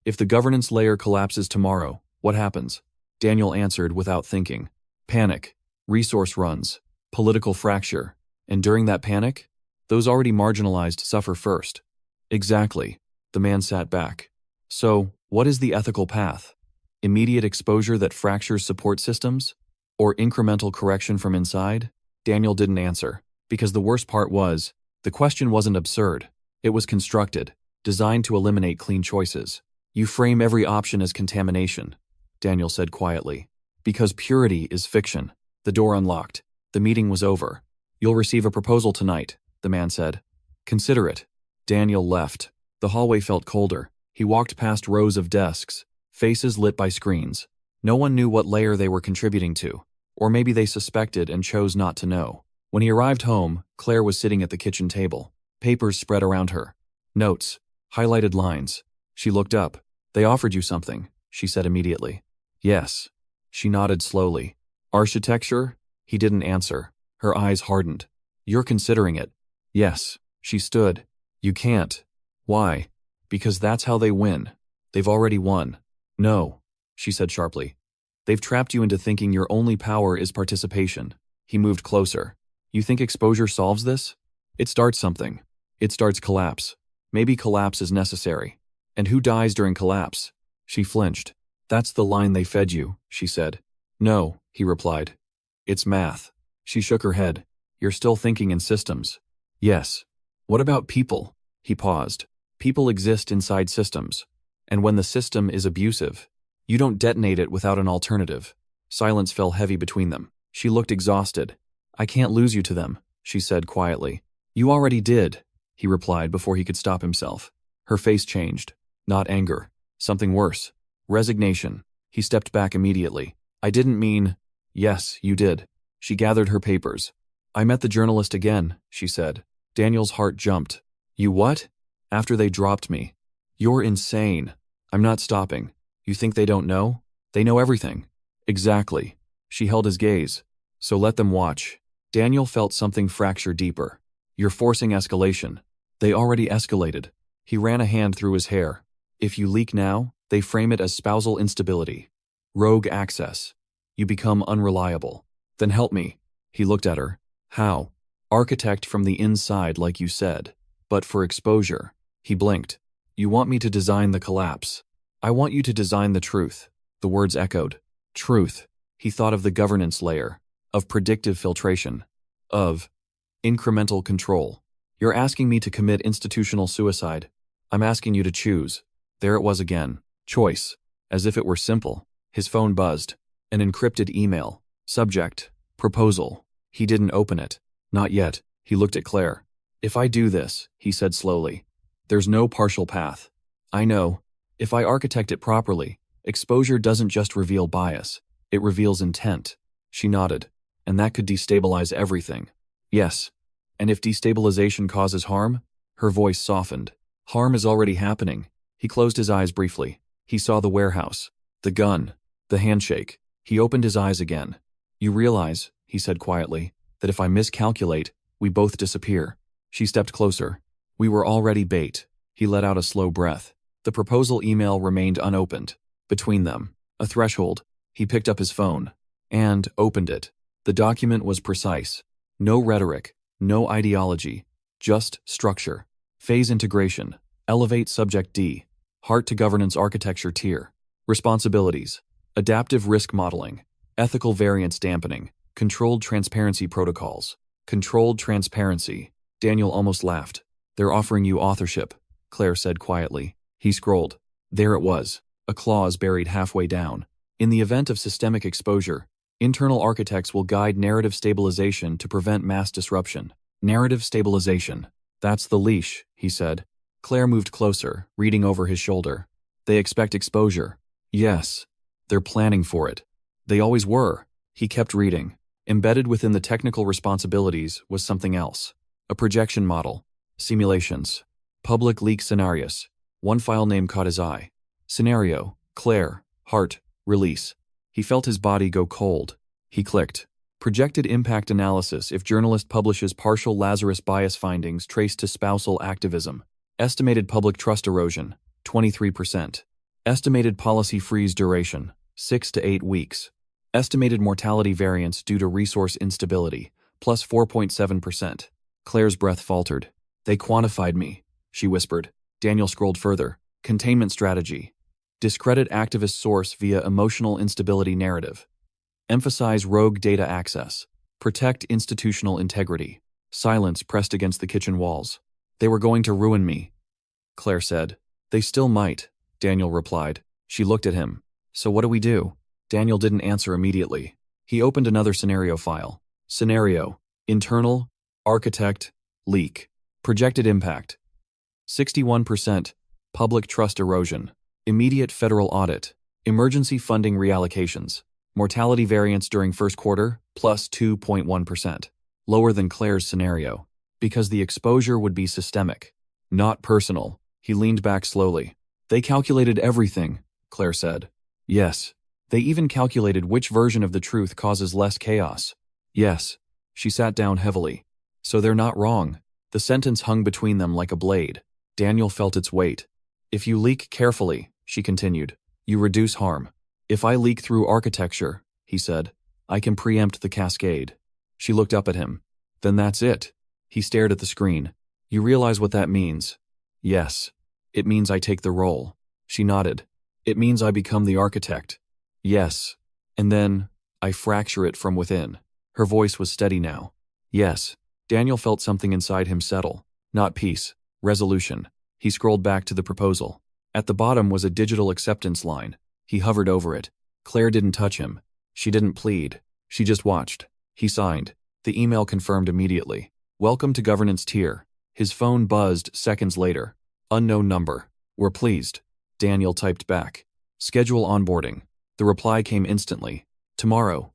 If the governance layer collapses tomorrow, what happens? Daniel answered without thinking. Panic. Resource runs. Political fracture. And during that panic, those already marginalized suffer first. Exactly. The man sat back. So, what is the ethical path? Immediate exposure that fractures support systems? Or incremental correction from inside? Daniel didn't answer, because the worst part was, the question wasn't absurd. It was constructed, designed to eliminate clean choices. You frame every option as contamination, Daniel said quietly. Because purity is fiction. The door unlocked. The meeting was over. You'll receive a proposal tonight, the man said. Consider it. Daniel left. The hallway felt colder. He walked past rows of desks, faces lit by screens. No one knew what layer they were contributing to, or maybe they suspected and chose not to know. When he arrived home, Claire was sitting at the kitchen table. Papers spread around her. Notes. Highlighted lines. She looked up. They offered you something, she said immediately. Yes. She nodded slowly. Architecture? He didn't answer. Her eyes hardened. You're considering it. Yes. She stood. You can't. Why? Because that's how they win. They've already won. No, she said sharply. They've trapped you into thinking your only power is participation. He moved closer. You think exposure solves this? It starts something. It starts collapse. Maybe collapse is necessary. And who dies during collapse? She flinched. That's the line they fed you, she said. No, he replied. It's math. She shook her head. You're still thinking in systems. Yes. What about people? He paused. People exist inside systems. And when the system is abusive, you don't detonate it without an alternative. Silence fell heavy between them. She looked exhausted. I can't lose you to them, she said quietly. You already did, he replied before he could stop himself. Her face changed. Not anger. Something worse. Resignation. He stepped back immediately. I didn't mean… Yes, you did. She gathered her papers. I met the journalist again, she said. Daniel's heart jumped. You what? After they dropped me. You're insane. I'm not stopping. You think they don't know? They know everything. Exactly. She held his gaze. So let them watch. Daniel felt something fracture deeper. You're forcing escalation. They already escalated. He ran a hand through his hair. If you leak now, they frame it as spousal instability. Rogue access. You become unreliable. Then help me. He looked at her. How? Architect from the inside, like you said. But for exposure. He blinked. You want me to design the collapse. I want you to design the truth. The words echoed. Truth. He thought of the governance layer. Of predictive filtration. Of incremental control. You're asking me to commit institutional suicide. I'm asking you to choose. There it was again. Choice. As if it were simple. His phone buzzed. An encrypted email. Subject. Proposal. He didn't open it. Not yet. He looked at Claire. If I do this, he said slowly, there's no partial path. I know. If I architect it properly, exposure doesn't just reveal bias. It reveals intent. She nodded. And that could destabilize everything. Yes. And if destabilization causes harm? Her voice softened. Harm is already happening. He closed his eyes briefly. He saw the warehouse. The gun. The handshake. He opened his eyes again. You realize, he said quietly, that if I miscalculate, we both disappear. She stepped closer. We were already bait. He let out a slow breath. The proposal email remained unopened. Between them, a threshold. He picked up his phone and opened it. The document was precise. No rhetoric, no ideology, just structure. Phase integration. Elevate subject D. Heart to governance architecture tier. Responsibilities. Adaptive risk modeling. Ethical variance dampening. Controlled transparency protocols. Controlled transparency. Daniel almost laughed. They're offering you authorship, Claire said quietly. He scrolled. There it was, a clause buried halfway down. In the event of systemic exposure, internal architects will guide narrative stabilization to prevent mass disruption. Narrative stabilization. That's the leash, he said. Claire moved closer, reading over his shoulder. They expect exposure. Yes. They're planning for it. They always were. He kept reading. Embedded within the technical responsibilities was something else. A projection model. Simulations. Public leak scenarios. One file name caught his eye. Scenario. Claire. Heart. Release. He felt his body go cold. He clicked. Projected impact analysis if journalist publishes partial Lazarus bias findings traced to spousal activism. Estimated public trust erosion, 23%. Estimated policy freeze duration, 6 to 8 weeks. Estimated mortality variance due to resource instability, plus 4.7%. Claire's breath faltered. They quantified me, she whispered. Daniel scrolled further. Containment strategy. Discredit activist source via emotional instability narrative. Emphasize rogue data access. Protect institutional integrity. Silence pressed against the kitchen walls. They were going to ruin me, Claire said. They still might, Daniel replied. She looked at him. So what do we do? Daniel didn't answer immediately. He opened another scenario file. Scenario. Internal. Architect. Leak. Projected impact. 61%. Public trust erosion. Immediate federal audit. Emergency funding reallocations. Mortality variance during first quarter, plus 2.1%. Lower than Claire's scenario. Because the exposure would be systemic. Not personal. He leaned back slowly. They calculated everything, Claire said. Yes. They even calculated which version of the truth causes less chaos. Yes. She sat down heavily. So they're not wrong. The sentence hung between them like a blade. Daniel felt its weight. If you leak carefully, she continued, you reduce harm. If I leak through architecture, he said, I can preempt the cascade. She looked up at him. Then that's it. He stared at the screen. You realize what that means? Yes. It means I take the role. She nodded. It means I become the architect. Yes. And then, I fracture it from within. Her voice was steady now. Yes. Daniel felt something inside him settle. Not peace. Resolution. He scrolled back to the proposal. At the bottom was a digital acceptance line. He hovered over it. Claire didn't touch him. She didn't plead. She just watched. He signed. The email confirmed immediately. Welcome to governance tier. His phone buzzed seconds later. Unknown number. We're pleased. Daniel typed back. Schedule onboarding. The reply came instantly. Tomorrow.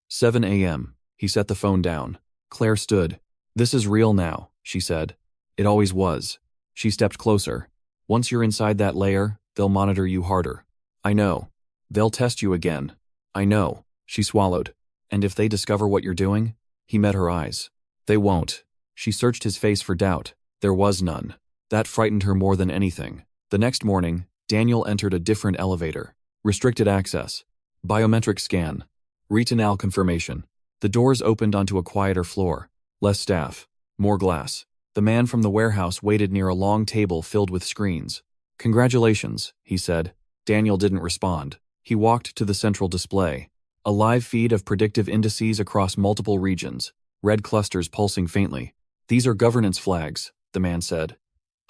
7 a.m. He set the phone down. Claire stood. This is real now, she said. It always was. She stepped closer. Once you're inside that layer, they'll monitor you harder. I know. They'll test you again. I know. She swallowed. And if they discover what you're doing? He met her eyes. They won't. She searched his face for doubt. There was none. That frightened her more than anything. The next morning, Daniel entered a different elevator. Restricted access. Biometric scan. Retinal confirmation. The doors opened onto a quieter floor. Less staff. More glass. The man from the warehouse waited near a long table filled with screens. Congratulations, he said. Daniel didn't respond. He walked to the central display. A live feed of predictive indices across multiple regions. Red clusters pulsing faintly. These are governance flags, the man said.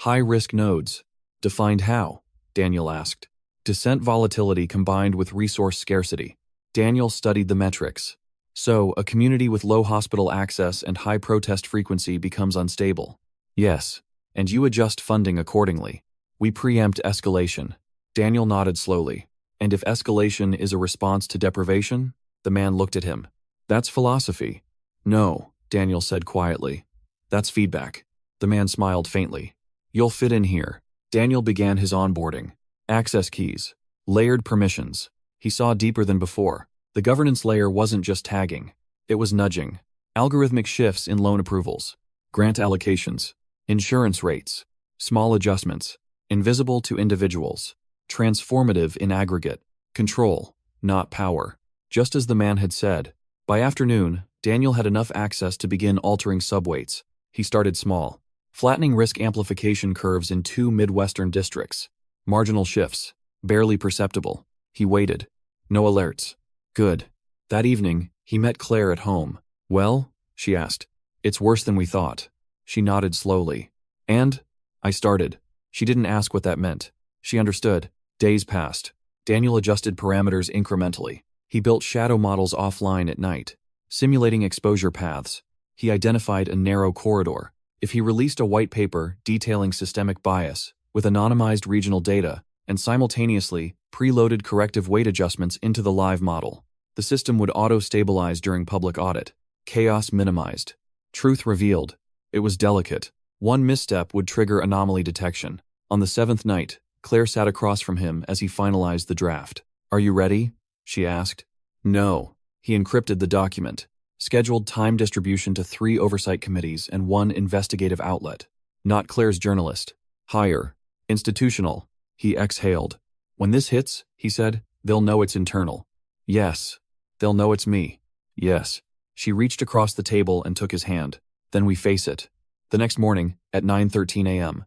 High-risk nodes. Defined how? Daniel asked. Descent volatility combined with resource scarcity. Daniel studied the metrics. So, a community with low hospital access and high protest frequency becomes unstable. Yes. And you adjust funding accordingly. We preempt escalation. Daniel nodded slowly. And if escalation is a response to deprivation? The man looked at him. That's philosophy. No, Daniel said quietly. That's feedback. The man smiled faintly. You'll fit in here. Daniel began his onboarding. Access keys. Layered permissions. He saw deeper than before. The governance layer wasn't just tagging. It was nudging. Algorithmic shifts in loan approvals. Grant allocations. Insurance rates. Small adjustments. Invisible to individuals. Transformative in aggregate. Control, not power. Just as the man had said. By afternoon, Daniel had enough access to begin altering subweights. He started small. Flattening risk amplification curves in 2 Midwestern districts. Marginal shifts. Barely perceptible. He waited. No alerts. Good. That evening, he met Claire at home. Well? She asked. It's worse than we thought. She nodded slowly. And? I started. She didn't ask what that meant. She understood. Days passed. Daniel adjusted parameters incrementally. He built shadow models offline at night, simulating exposure paths. He identified a narrow corridor. If he released a white paper detailing systemic bias with anonymized regional data and simultaneously preloaded corrective weight adjustments into the live model, the system would auto-stabilize during public audit. Chaos minimized. Truth revealed. It was delicate. One misstep would trigger anomaly detection. On the 7th night, Claire sat across from him as he finalized the draft. Are you ready? She asked. No. He encrypted the document. Scheduled time distribution to 3 oversight committees and 1 investigative outlet. Not Claire's journalist. Higher. Institutional. He exhaled. When this hits, he said, they'll know it's internal. Yes. They'll know it's me. Yes. She reached across the table and took his hand. Then we face it. The next morning, at 9:13 a.m.,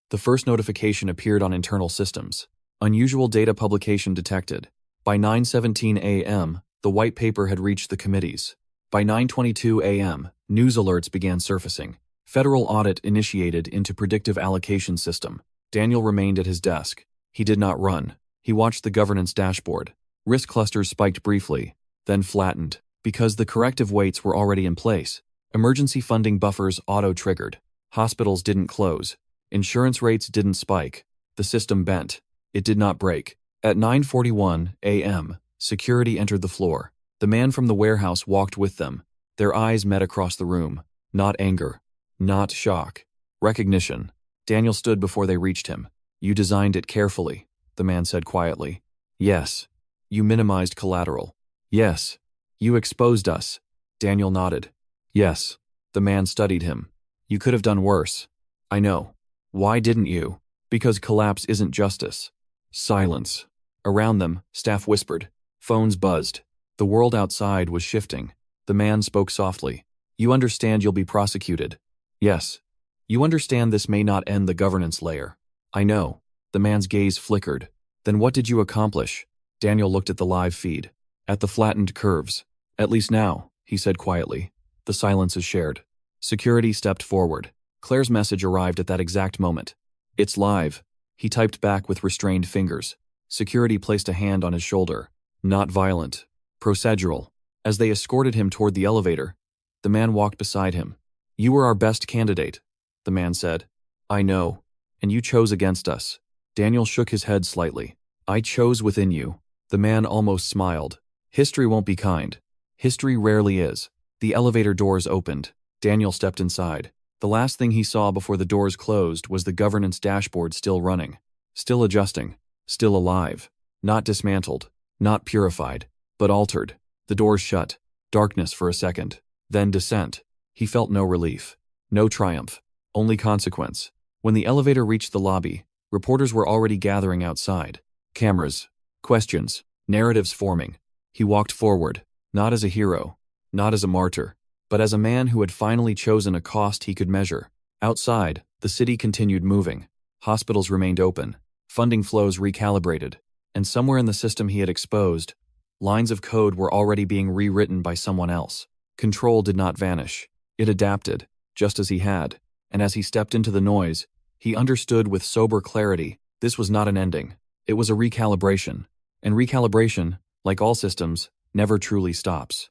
the first notification appeared on internal systems. Unusual data publication detected. By 9:17 a.m., the white paper had reached the committees. By 9:22 a.m., news alerts began surfacing. Federal audit initiated into predictive allocation system. Daniel remained at his desk. He did not run. He watched the governance dashboard. Risk clusters spiked briefly, then flattened. Because the corrective weights were already in place, emergency funding buffers auto-triggered. Hospitals didn't close. Insurance rates didn't spike. The system bent. It did not break. At 9:41 a.m., security entered the floor. The man from the warehouse walked with them. Their eyes met across the room. Not anger. Not shock. Recognition. Daniel stood before they reached him. You designed it carefully, the man said quietly. Yes. You minimized collateral. Yes. You exposed us. Daniel nodded. Yes. The man studied him. You could have done worse. I know. Why didn't you? Because collapse isn't justice. Silence. Around them, staff whispered. Phones buzzed. The world outside was shifting. The man spoke softly. You understand you'll be prosecuted. Yes. You understand this may not end the governance layer. I know. The man's gaze flickered. Then what did you accomplish? Daniel looked at the live feed. At the flattened curves. At least now, he said quietly. The silence is shared. Security stepped forward. Claire's message arrived at that exact moment. It's live. He typed back with restrained fingers. Security placed a hand on his shoulder. Not violent. Procedural. As they escorted him toward the elevator, the man walked beside him. You were our best candidate, the man said. I know. And you chose against us. Daniel shook his head slightly. I chose within you. The man almost smiled. History won't be kind. History rarely is. The elevator doors opened. Daniel stepped inside. The last thing he saw before the doors closed was the governance dashboard still running, still adjusting, still alive, not dismantled, not purified, but altered. The doors shut. Darkness for a second. Then descent. He felt no relief, no triumph, only consequence. When the elevator reached the lobby, reporters were already gathering outside. Cameras, questions, narratives forming. He walked forward, not as a hero, not as a martyr, but as a man who had finally chosen a cost he could measure. Outside, the city continued moving. Hospitals remained open, funding flows recalibrated, and somewhere in the system he had exposed, lines of code were already being rewritten by someone else. Control did not vanish. It adapted, just as he had, and as he stepped into the noise, he understood with sober clarity this was not an ending. It was a recalibration, and recalibration, like all systems, never truly stops.